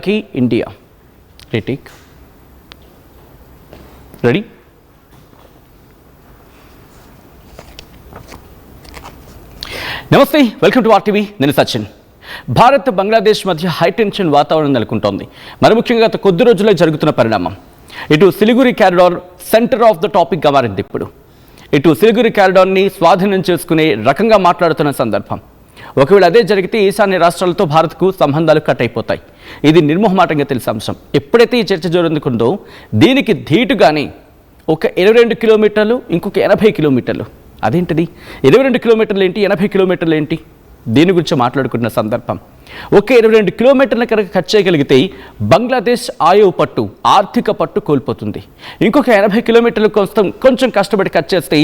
Turkey India. Retake. Ready? నమస్తే, welcome to RTV. నేను సచిన్. భారత్ బంగ్లాదేశ్ మధ్య హైటెన్షన్ వాతావరణం నెలకొంటోంది. మరి ముఖ్యంగా గత కొద్ది రోజుల్లో జరుగుతున్న పరిణామం. ఇటు Siliguri corridor centre of the టాపిక్గా మారింది. ఇప్పుడు ఇటు సిలిగురి క్యారిడార్ని స్వాధీనం చేసుకునే రకంగా మాట్లాడుతున్న సందర్భం. ఒకవేళ అదే జరిగితే ఈశాన్య రాష్ట్రాలతో భారత్కు సంబంధాలు కట్ అయిపోతాయి. ఇది నిర్మోహమాటంగా తెలిసిన అంశం. ఎప్పుడైతే ఈ చర్చ జరుగుతుందో దీనికి ధీటుగానే ఒక 22 కిలోమీటర్లు, ఇంకొక 80 కిలోమీటర్లు. అదేంటిది 22 కిలోమీటర్లు ఏంటి, 80 కిలోమీటర్లు ఏంటి? దీని గురించి మాట్లాడుకుంటున్న సందర్భం. ఒక 22 కిలోమీటర్ల కనుక కట్ చేయగలిగితే బంగ్లాదేశ్ ఆయువు పట్టు, ఆర్థిక పట్టు కోల్పోతుంది. ఇంకొక 80 కిలోమీటర్లు కొంచెం కష్టపడి కట్ చేస్తే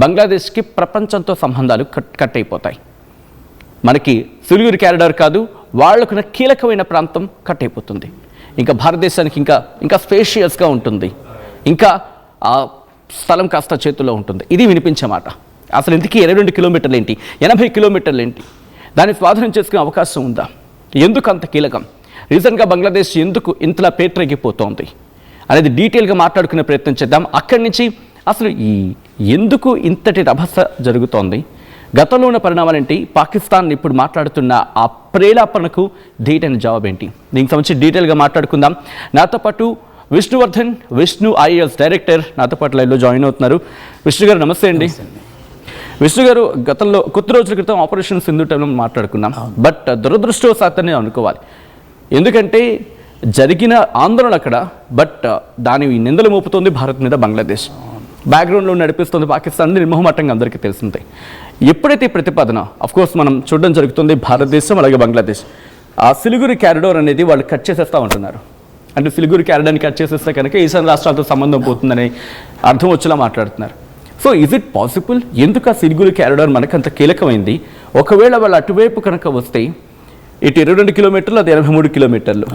బంగ్లాదేశ్కి ప్రపంచంతో సంబంధాలు కట్ అయిపోతాయి. మనకి సిలిగురి క్యారిడార్ కాదు, వాళ్లకున్న కీలకమైన ప్రాంతం కట్ అయిపోతుంది. ఇంకా భారతదేశానికి ఇంకా స్పేషియస్గా ఉంటుంది, ఇంకా ఆ స్థలం కాస్త చేతుల్లో ఉంటుంది. ఇది వినిపించే మాట. అసలు ఇంతకీ 22 కిలోమీటర్లు ఏంటి, 80 కిలోమీటర్లు ఏంటి? దాన్ని స్వాధీనం చేసుకునే అవకాశం ఉందా? ఎందుకు అంత కీలకం? రీసెంట్గా బంగ్లాదేశ్ ఎందుకు ఇంతలా పేటరేగిపోతోంది అనేది డీటెయిల్గా మాట్లాడుకునే ప్రయత్నం చేద్దాం. అక్కడి నుంచి అసలు ఎందుకు ఇంతటి రభస జరుగుతోంది, గతంలో ఉన్న పరిణామాలు ఏంటి, పాకిస్తాన్ ఇప్పుడు మాట్లాడుతున్న ఆ ప్రేలాపనకు ధీటైన జవాబు ఏంటి? దీనికి సంబంధించి డీటెయిల్గా మాట్లాడుకుందాం. నాతో పాటు విష్ణువర్ధన్, విష్ణు ఐఏఎస్ డైరెక్టర్ నాతో పాటు లైవ్లో జాయిన్ అవుతున్నారు. విష్ణు గారు నమస్తే అండి. విష్ణు గారు, గతంలో కొద్ది రోజుల క్రితం ఆపరేషన్ సింధు టైంలో మాట్లాడుకున్నాం. బట్ దురదృష్టవశాత్తనే అనుకోవాలి. ఎందుకంటే జరిగిన ఆందోళన అక్కడ, బట్ దాని నిందలు మోపుతోంది భారత్ మీద బంగ్లాదేశ్. బ్యాక్గ్రౌండ్లో నడిపిస్తుంది పాకిస్తాన్, నిర్మోహమాటంగా అందరికీ తెలిసిందే. ఎప్పుడైతే ప్రతిపాదన అఫ్కోర్స్ మనం చూడడం జరుగుతుంది భారతదేశం అలాగే బంగ్లాదేశ్, ఆ సిలిగురి క్యారిడార్ అనేది వాళ్ళు కట్ చేసేస్తూ ఉంటున్నారు. అంటే సిలిగురి క్యారిడార్ని కట్ చేసేస్తే కనుక ఈశాన్య రాష్ట్రాలతో సంబంధం పోతుందని అర్థం వచ్చేలా మాట్లాడుతున్నారు. So is it possible? ఎందుకు ఆ సిలిగురి క్యారిడార్ మనకంత కీలకమైంది? ఒకవేళ వాళ్ళు అటువైపు కనుక వస్తే ఇటు 22 కిలోమీటర్లు, అది 83 కిలోమీటర్లు.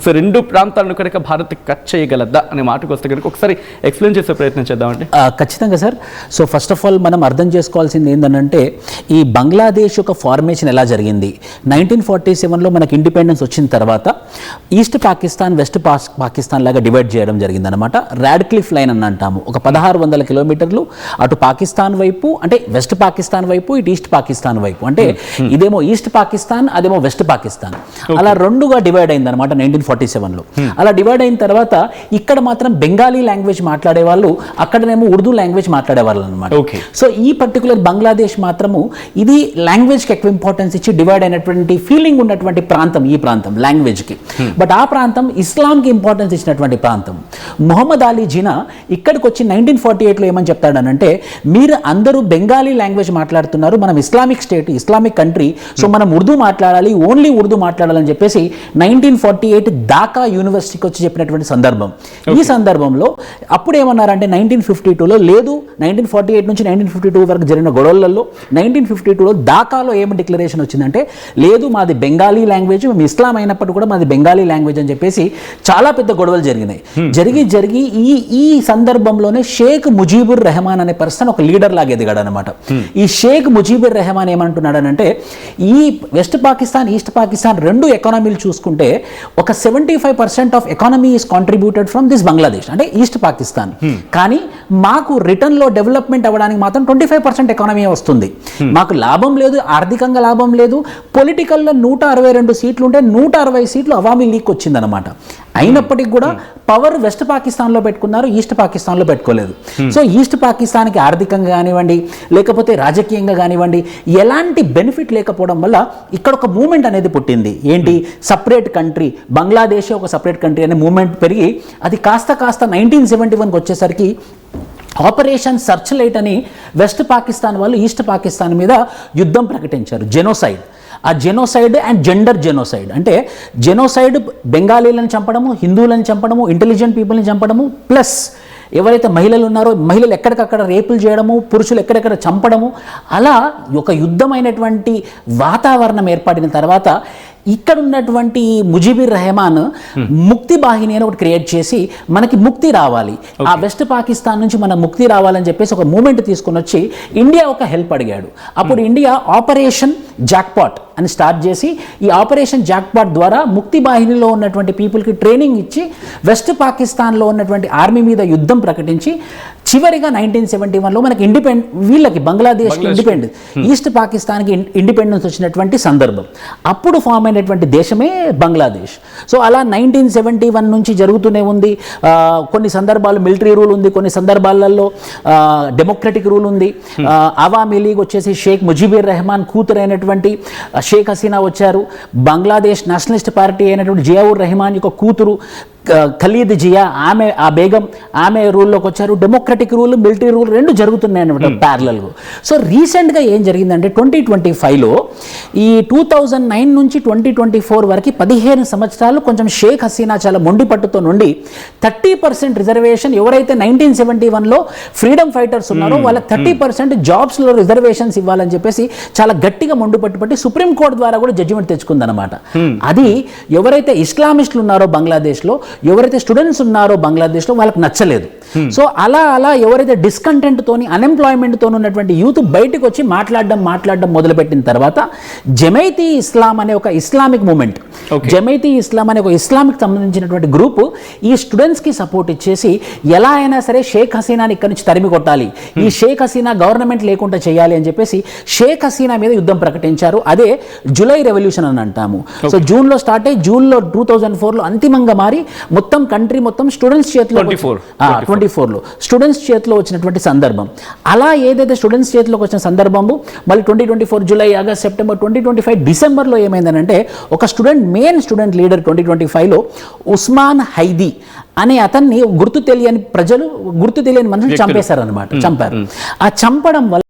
సో రెండు ప్రాంతాలను కనుక భారత్ కట్ చేయగలదా అనే మాటకు వస్తే కనుక ఒకసారి ఎక్స్ప్లెయిన్ చేసే ప్రయత్నం చేద్దామండి. ఖచ్చితంగా sir. So first of all మనం అర్థం చేసుకోవాల్సింది ఏంటంటే ఈ బంగ్లాదేశ్ యొక్క ఫార్మేషన్ ఎలా జరిగింది. 1947లో మనకి ఇండిపెండెన్స్ వచ్చిన తర్వాత ఈస్ట్ పాకిస్తాన్, వెస్ట్ పాకిస్తాన్ లాగా డివైడ్ చేయడం జరిగిందనమాట. రాడ్క్లిఫ్ లైన్ అని అంటాము. ఒక 1600 కిలోమీటర్లు అటు పాకిస్తాన్ వైపు, అంటే వెస్ట్ పాకిస్తాన్ వైపు, ఇటు ఈస్ట్ పాకిస్తాన్ వైపు. అంటే ఇదేమో ఈస్ట్ పాకిస్తాన్, అదేమో వెస్ట్ పాకిస్తాన్. అలా రెండుగా డివైడ్ అయింది అనమాట 1947లో. అలా డివైడ్ అయిన తర్వాత ఇక్కడ మాత్రం బెంగాలీ లాంగ్వేజ్ మాట్లాడే వాళ్ళు, అక్కడనేమో ఉర్దూ లాంగ్వేజ్ మాట్లాడే వాళ్ళు అనమాట. సో ఈ పర్టికులర్ బంగ్లాదేశ్ మాత్రము ఇది లాంగ్వేజ్కి ఎక్కువ ఇంపార్టెన్స్ ఇచ్చి డివైడ్ అయినటువంటి ఫీలింగ్ ఉన్నటువంటి ప్రాంతం ఈ ప్రాంతం లాంగ్వేజ్కి. బట్ ఆ ప్రాంతం ఇస్లాంకి ఇంపార్టెన్స్ ఇచ్చినటువంటి ప్రాంతం. మొహమ్మద్ అలీ జిన్నా ఇక్కడికి వచ్చి 1948లో ఏమని చెప్తాడనంటే, మీరు అందరూ బెంగాలీ లాంగ్వేజ్ మాట్లాడుతున్నారు, మనం Islamic state, Islamic country, so మనం ఉర్దూ మాట్లాడాలి, ఓన్లీ ఉర్దూ మాట్లాడాలని చెప్పేసి 1948 ఢాకా యూనివర్సిటీకి వచ్చి చెప్పినటువంటి సందర్భం. ఈ సందర్భంలో అప్పుడు ఏమన్నారంటే 1952లో లేదు, 1948 నుంచి 1952 వరకు జరిగిన గొడవలలో 1952లో ఢాకాలో ఏమి డిక్లరేషన్ వచ్చిందంటే, లేదు మాది బెంగాలీ లాంగ్వేజ్, మేము ఇస్లాం అయినప్పటికీ కూడా మాది బెంగాలీ లాంగ్వేజ్ అని చెప్పేసి చాలా పెద్ద గొడవలు జరిగినాయి. జరిగి ఈ సందర్భంలోనే షేక్ ముజీబుర్ రెహమాన్ అనే పర్సన్ ఒక లీడర్ లాగా ఎదిగాడు అనమాట. ఈ షేక్ ముజీబుర్ రెహమాన్ ఏమంటున్నాడనంటే, ఈ వెస్ట్ పాకిస్తాన్, ఈస్ట్ పాకిస్తాన్ రెండు ఎకానమీలు చూసుకుంటే ఒక 75% of economy is contributed from this Bangladesh, అంటే ఈస్ట్ పాకిస్తాన్. కానీ మాకు రిటర్న్లో డెవలప్మెంట్ అవ్వడానికి మాత్రం 25% ఎకానమీ వస్తుంది. మాకు లాభం లేదు, ఆర్థికంగా లాభం లేదు. పొలిటికల్లో 162 సీట్లు ఉంటే 160 సీట్లు అవామీ లీగ్ వచ్చిందనమాట. అయినప్పటికీ కూడా పవర్ వెస్ట్ పాకిస్తాన్లో పెట్టుకున్నారు, ఈస్ట్ పాకిస్తాన్లో పెట్టుకోలేదు. సో ఈస్ట్ పాకిస్తాన్కి ఆర్థికంగా కానివ్వండి, లేకపోతే రాజకీయంగా కానివ్వండి, ఎలాంటి బెనిఫిట్ లేకపోవడం వల్ల ఇక్కడ ఒక మూమెంట్ అనేది పుట్టింది. ఏంటి, సపరేట్ కంట్రీ, బంగ్లాదేశ్ ఒక సపరేట్ కంట్రీ అనే మూమెంట్ పెరిగి అది కాస్త 1971కి వచ్చేసరికి ఆపరేషన్ సర్చ్ లైట్ అని వెస్ట్ పాకిస్తాన్ వాళ్ళు ఈస్ట్ పాకిస్తాన్ మీద యుద్ధం ప్రకటించారు, జెనోసైడ్. ఆ జెనోసైడ్ అండ్ జెండర్ జెనోసైడ్, అంటే జెనోసైడ్ బెంగాలీలను చంపడము, హిందువులను చంపడము, ఇంటెలిజెంట్ పీపుల్ని చంపడము, ప్లస్ ఎవరైతే మహిళలు ఉన్నారో మహిళలు ఎక్కడికక్కడ రేపులు చేయడము, పురుషులు ఎక్కడెక్కడ చంపడము, అలా ఒక యుద్ధమైనటువంటి వాతావరణం ఏర్పడిన తర్వాత ఇక్కడ ఉన్నటువంటి ముజీబుర్ రెహమాన్ ముక్తి బాహిని అని ఒకటి క్రియేట్ చేసి మనకి ముక్తి రావాలి, ఆ వెస్ట్ పాకిస్తాన్ నుంచి మన ముక్తి రావాలని చెప్పేసి ఒక మూమెంట్ తీసుకుని వచ్చి ఇండియా ఒక హెల్ప్ అడిగాడు. అప్పుడు ఇండియా ఆపరేషన్ జాక్పాట్ అని స్టార్ట్ చేసి ఈ ఆపరేషన్ జాక్పాట్ ద్వారా ముక్తి బాహినిలో ఉన్నటువంటి పీపుల్కి ట్రైనింగ్ ఇచ్చి వెస్ట్ పాకిస్తాన్లో ఉన్నటువంటి ఆర్మీ మీద యుద్ధం ప్రకటించి చివరిగా 1971లో మనకి వీళ్ళకి బంగ్లాదేశ్కి ఇండిపెండెన్స్, ఈస్ట్ పాకిస్తాన్కి ఇండిపెండెన్స్ వచ్చినటువంటి సందర్భం. అప్పుడు ఫామ్ అయినటువంటి దేశమే బంగ్లాదేశ్. సో అలా 1971 నుంచి జరుగుతూనే ఉంది. కొన్ని సందర్భాలు మిలిటరీ రూల్ ఉంది, కొన్ని సందర్భాలలో డెమోక్రటిక్ రూల్ ఉంది. అవామీ లీగ్ వచ్చేసి షేక్ ముజిబుర్ రెహమాన్ కూతురు అయినటువంటి షేక్ హసీనా వచ్చారు. బంగ్లాదేశ్ నేషనలిస్ట్ పార్టీ అయినటువంటి జియావుర్ రెహమాన్ యొక్క కూతురు ఖలీద్ జియా, ఆ బేగం ఆమె రూల్లోకి వచ్చారు. డెమోక్రటిక్ రూల్, మిలిటరీ రూల్ రెండు జరుగుతున్నాయి అనమాట ప్యారలల్గా. సో రీసెంట్గా ఏం జరిగిందంటే 2025లో ఈ 2009 నుంచి 2024 వరకు 15 సంవత్సరాలు కొంచెం షేక్ హసీనా చాలా మొండి పట్టుతో నుండి 30% రిజర్వేషన్ ఎవరైతే 1971లో ఫ్రీడమ్ ఫైటర్స్ ఉన్నారో వాళ్ళ 30% జాబ్స్లో రిజర్వేషన్స్ ఇవ్వాలని చెప్పేసి చాలా గట్టిగా మొండి పట్టుబట్టి సుప్రీంకోర్టు ద్వారా కూడా జడ్జిమెంట్ తెచ్చుకుందనమాట. అది ఎవరైతే ఇస్లామిస్టులు ఉన్నారో బంగ్లాదేశ్లో, ఎవరైతే స్టూడెంట్స్ ఉన్నారో బంగ్లాదేశ్లో వాళ్ళకి నచ్చలేదు. సో అలా ఎవరైతే డిస్కంటెంట్ తోని, అన్ఎంప్లాయ్మెంట్ తోని ఉన్నటువంటి యూత్ బయటకు వచ్చి మాట్లాడడం మొదలుపెట్టిన తర్వాత జమైతీ ఇస్లాం అనే ఒక ఇస్లామిక్ మూమెంట్, జమైతీ ఇస్లాం అనే ఒక ఇస్లామిక్ సంబంధించినటువంటి గ్రూప్ ఈ స్టూడెంట్స్ కి సపోర్ట్ ఇచ్చేసి ఎలా అయినా సరే షేక్ హసీనాని ఇక్కడి నుంచి తరిమి కొట్టాలి, ఈ షేక్ హసీనా గవర్నమెంట్ లేకుండా చేయాలి అని చెప్పేసి షేక్ హసీనా మీద యుద్ధం ప్రకటించారు. అదే జూలై రెవల్యూషన్ అని అంటాము. సో జూన్లో స్టార్ట్ అయ్యి జూన్లో 2004లో అంతిమంగా మారి మొత్తం కంట్రీ మొత్తం స్టూడెంట్స్ చేతిలో 24లో స్టూడెంట్స్ చేతిలో వచ్చినటువంటి సందర్భం. అలా ఏదైతే స్టూడెంట్స్ చేతిలోకి వచ్చిన సందర్భము మళ్ళీ 2024 జూలై, ఆగస్ట్, సెప్టెంబర్, 2025 డిసెంబర్లో ఏమైందనంటే ఒక మెయిన్ స్టూడెంట్ లీడర్ 2025లో ఉస్మాన్ హైదీ అనే అతన్ని గుర్తు తెలియని మనుషులు చంపారు. ఆ చంపడం వల్ల